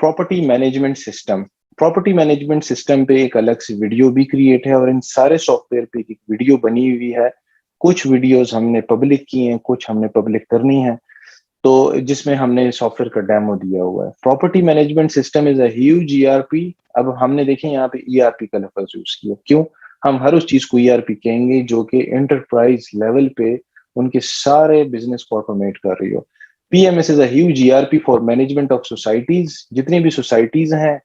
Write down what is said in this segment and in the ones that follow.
Property management system, property management system पे एक अलग से वीडियो भी क्रिएट है और इन सारे सॉफ्टवेयर पे एक वीडियो बनी हुई है। कुछ वीडियोस हमने पब्लिक की हैं, कुछ हमने पब्लिक करनी है, तो जिसमें हमने सॉफ्टवेयर का डेमो दिया हुआ है। Property management system is a huge ERP. अब हमने देखें यहाँ पे ईआरपी का लफ्ज यूज किया, क्यों? हम हर उस चीज को ईआरपी कहेंगे जो कि एंटरप्राइज लेवल पे उनके सारे बिजनेस को ऑटोमेट कर रही हो। PMS is a huge ERP for management of societies. जितनी भी सोसाइटीज हैं,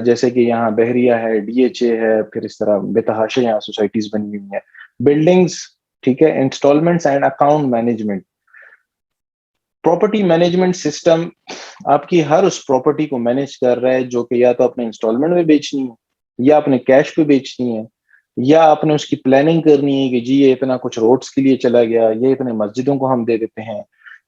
जैसे कि यहाँ बहरिया है, डीएचए है, फिर इस तरह बेतहाशा यहाँ सोसाइटीज बनी हुई हैं, बिल्डिंग्स, ठीक है, instalments and account management. Property management system आपकी हर उस प्रॉपर्टी को मैनेज कर रहा है जो कि या तो अपने इंस्टॉलमेंट में बेचनी है, या अपने कैश पे बेचनी है, या आपने उसकी प्लानिंग करनी है कि जी ये इतना कुछ रोड्स के लिए चला गया, ये इतने मस्जिदों को हम दे देते हैं,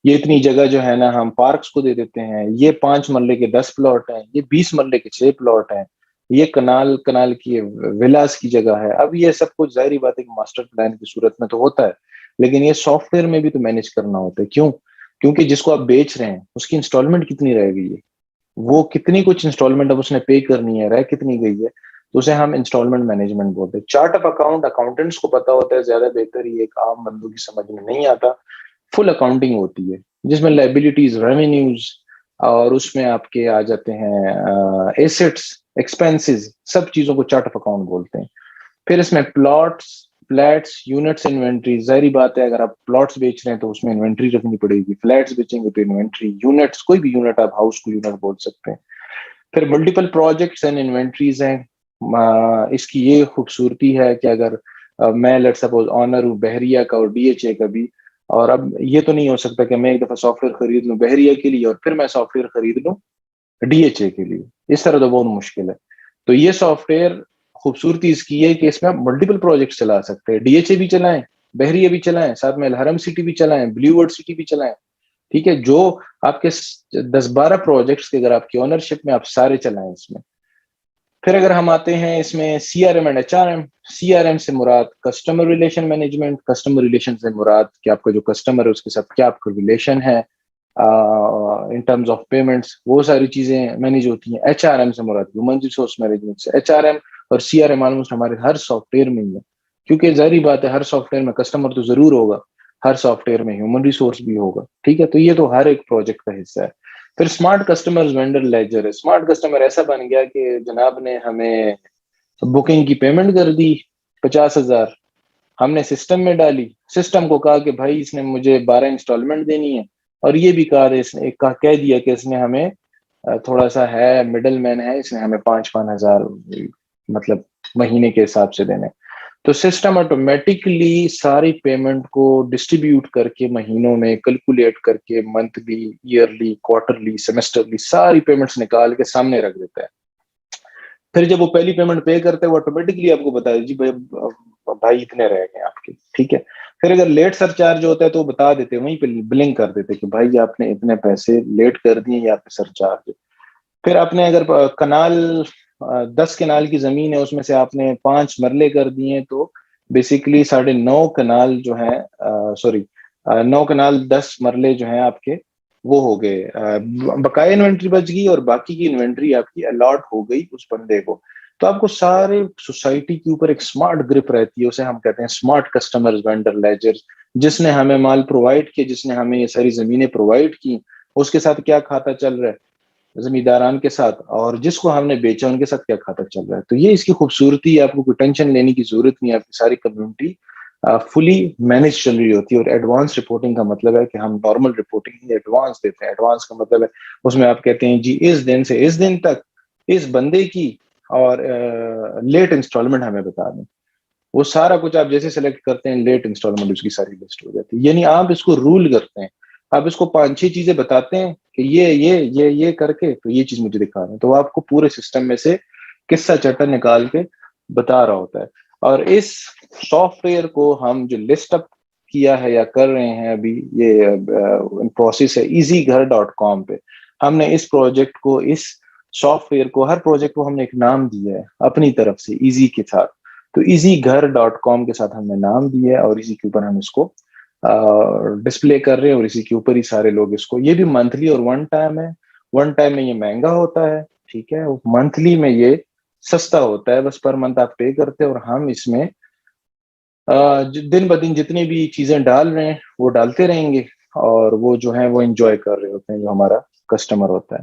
ये इतनी जगह जो है ना हम पार्क्स को दे देते हैं, ये 5 मरले के 10 प्लॉट हैं, ये 20 मरले के 6 प्लॉट हैं, ये कनाल कनाल की विलास की जगह है। अब ये सब कुछ जाहिर बात है कि मास्टर प्लान की सूरत में तो होता है, लेकिन ये सॉफ्टवेयर में भी तो मैनेज करना होता है। क्यों? क्योंकि जिसको आप बेच रहे हैं उसकी इंस्टॉलमेंट कितनी रह गई है, वो कितनी कुछ इंस्टॉलमेंट अब उसने पे करनी है, रह कितनी गई है, तो उसे हम इंस्टॉलमेंट मैनेजमेंट बोलते हैं। चार्ट ऑफ अकाउंट अकाउंटेंट्स को पता होता है, ज्यादा बेहतर, ही एक आम बंदों की समझ में नहीं आता। फुल अकाउंटिंग होती है जिसमें लाइबिलिटीज, रेवेन्यूज, और उसमें आपके आ जाते हैं एसेट्स, एक्सपेंसेस, सब चीजों को चार्ट ऑफ अकाउंट बोलते हैं। फिर इसमें प्लॉट्स, फ्लैट्स, यूनिट्स, इन्वेंट्री। जाहिर बात है अगर आप प्लॉट्स बेच रहे हैं तो उसमें इन्वेंट्री रखनी पड़ेगी, फ्लैट्स बेचेंगे तो इन्वेंट्री, यूनिट्स, कोई भी यूनिट, आप हाउस को यूनिट बोल सकते हैं। फिर मल्टीपल प्रोजेक्ट्स एंड इन्वेंट्रीज हैं। इसकी ये खूबसूरती है कि अगर मैं लेट सपोज ऑनर हूँ बहरिया का और डीएचए का भी, और अब ये तो नहीं हो सकता कि मैं एक दफा सॉफ्टवेयर खरीद लूँ बहरिया के लिए और फिर मैं सॉफ्टवेयर खरीद लूँ डीएचए के लिए, इस तरह तो बहुत मुश्किल है। तो ये सॉफ्टवेयर खूबसूरती इसकी है कि इसमें आप मल्टीपल प्रोजेक्ट्स चला सकते हैं, डीएचए भी चलाएं, बहरिया भी चलाएं, साथ में अलहरम सिटी भी चलाएं, ब्लू वर्ड सिटी भी चलाएं, ठीक है, जो आपके 10-12 प्रोजेक्ट्स के अगर आपकी ओनरशिप में, आप सारे चलाएं इसमें। फिर अगर हम आते हैं इसमें सीआरएम एंड एचआरएम। सीआरएम से मुराद customer relation management, customer relation से मुराद कि आपका जो कस्टमर है उसके साथ क्या आपका रिलेशन है इन टर्म्स ऑफ पेमेंट्स, वो सारी चीजें मैनेज होती हैं। एचआरएम से मुराद ह्यूमन रिसोर्स मैनेजमेंट से। एचआरएम और सीआरएम ऑलमोस्ट हमारे हर सॉफ्टवेयर में ही है, क्योंकि जाहिर बात है हर सॉफ्टवेयर में कस्टमर तो जरूर होगा, हर सॉफ्टवेयर में ह्यूमन रिसोर्स भी होगा, ठीक है। तो ये तो हर एक प्रोजेक्ट का हिस्सा है। फिर स्मार्ट कस्टमर्स वेंडर लेजर है। स्मार्ट कस्टमर ऐसा बन गया कि जनाब ने हमें बुकिंग की पेमेंट कर दी 50,000, हमने सिस्टम में डाली, सिस्टम को कहा कि भाई इसने मुझे 12 इंस्टॉलमेंट देनी है, और ये भी कहा इसने कह दिया कि इसने हमें थोड़ा सा है मिडल मैन है, इसने हमें 5-5 हजार मतलब महीने के हिसाब से देने। तो सिस्टम ऑटोमेटिकली सारी पेमेंट को डिस्ट्रीब्यूट करके महीनों में कैलकुलेट करके मंथली, ईयरली, क्वार्टरली, सेमेस्टरली सारी पेमेंट्स निकाल के सामने रख देता है। फिर जब वो पहली पेमेंट पे करते हैं वो ऑटोमेटिकली आपको बता दे जी भाई इतने रह गए आपके, ठीक है। फिर अगर लेट सरचार्ज होता है तो वो बता देते हैं, वहीं पे बिलिंग कर देते कि भाई आपने इतने पैसे लेट कर दिए या पे सरचार्ज। फिर आपने अगर कनाल 10 कनाल की जमीन है उसमें से आपने 5 मरले कर दिए, तो बेसिकली 9.5 कनाल जो है, सॉरी 9 कनाल 10 मरले जो है आपके वो हो गए, बकाया इन्वेंट्री बच गई और बाकी की इन्वेंट्री आपकी अलॉट हो गई उस बंदे को। तो आपको सारे सोसाइटी के ऊपर एक स्मार्ट ग्रिप रहती है, उसे हम कहते हैं स्मार्ट कस्टमर्स वेंडर लेजर। जिसने हमें माल प्रोवाइड किया, जिसने हमें ये सारी जमीनें प्रोवाइड की, उसके साथ क्या खाता चल रहा है जमींदारान के साथ, और जिसको हमने बेचा उनके साथ क्या खाता चल रहा है। तो ये इसकी खूबसूरती है, आपको कोई टेंशन लेने की जरूरत नहीं है, आपकी सारी कम्युनिटी फुली मैनेज चल रही होती है। और एडवांस रिपोर्टिंग का मतलब है कि हम नॉर्मल रिपोर्टिंग एडवांस देते हैं। एडवांस का मतलब है उसमें आप कहते हैं जी इस दिन से इस दिन तक इस बंदे की और लेट इंस्टॉलमेंट हमें बता दें। वो सारा कुछ आप जैसे सेलेक्ट करते हैं लेट इंस्टॉलमेंट उसकी सारी लिस्ट हो जाती है। यानी आप इसको रूल करते हैं, आप इसको 5-6 चीजें बताते हैं कि ये करके तो ये चीज मुझे दिखा रहे हैं, तो वो आपको पूरे सिस्टम में से किस्सा चट्टा निकाल के बता रहा होता है। और इस सॉफ्टवेयर को हम जो लिस्ट अप किया है या कर रहे हैं अभी, ये प्रोसेस है easyghar.com पे। हमने इस प्रोजेक्ट को, इस सॉफ्टवेयर को, हर प्रोजेक्ट को हमने एक नाम दिया है अपनी तरफ से इजी के साथ। तो easyghar.com के साथ हमने नाम दिया है और इसी के ऊपर हम इसको डिस्प्ले कर रहे हैं और इसी के ऊपर ही सारे लोग इसको, ये भी मंथली और वन टाइम है। ون ٹائم میں یہ مہنگا ہوتا ہے، ٹھیک ہے، منتھلی میں یہ سستا ہوتا ہے، بس پر منتھ آپ پے کرتے ہیں، اور ہم اس میں دن بدن جتنی بھی چیزیں ڈال رہے ہیں وہ ڈالتے رہیں گے، اور وہ جو ہے وہ انجوائے کر رہے ہوتے ہیں جو ہمارا کسٹمر ہوتا ہے.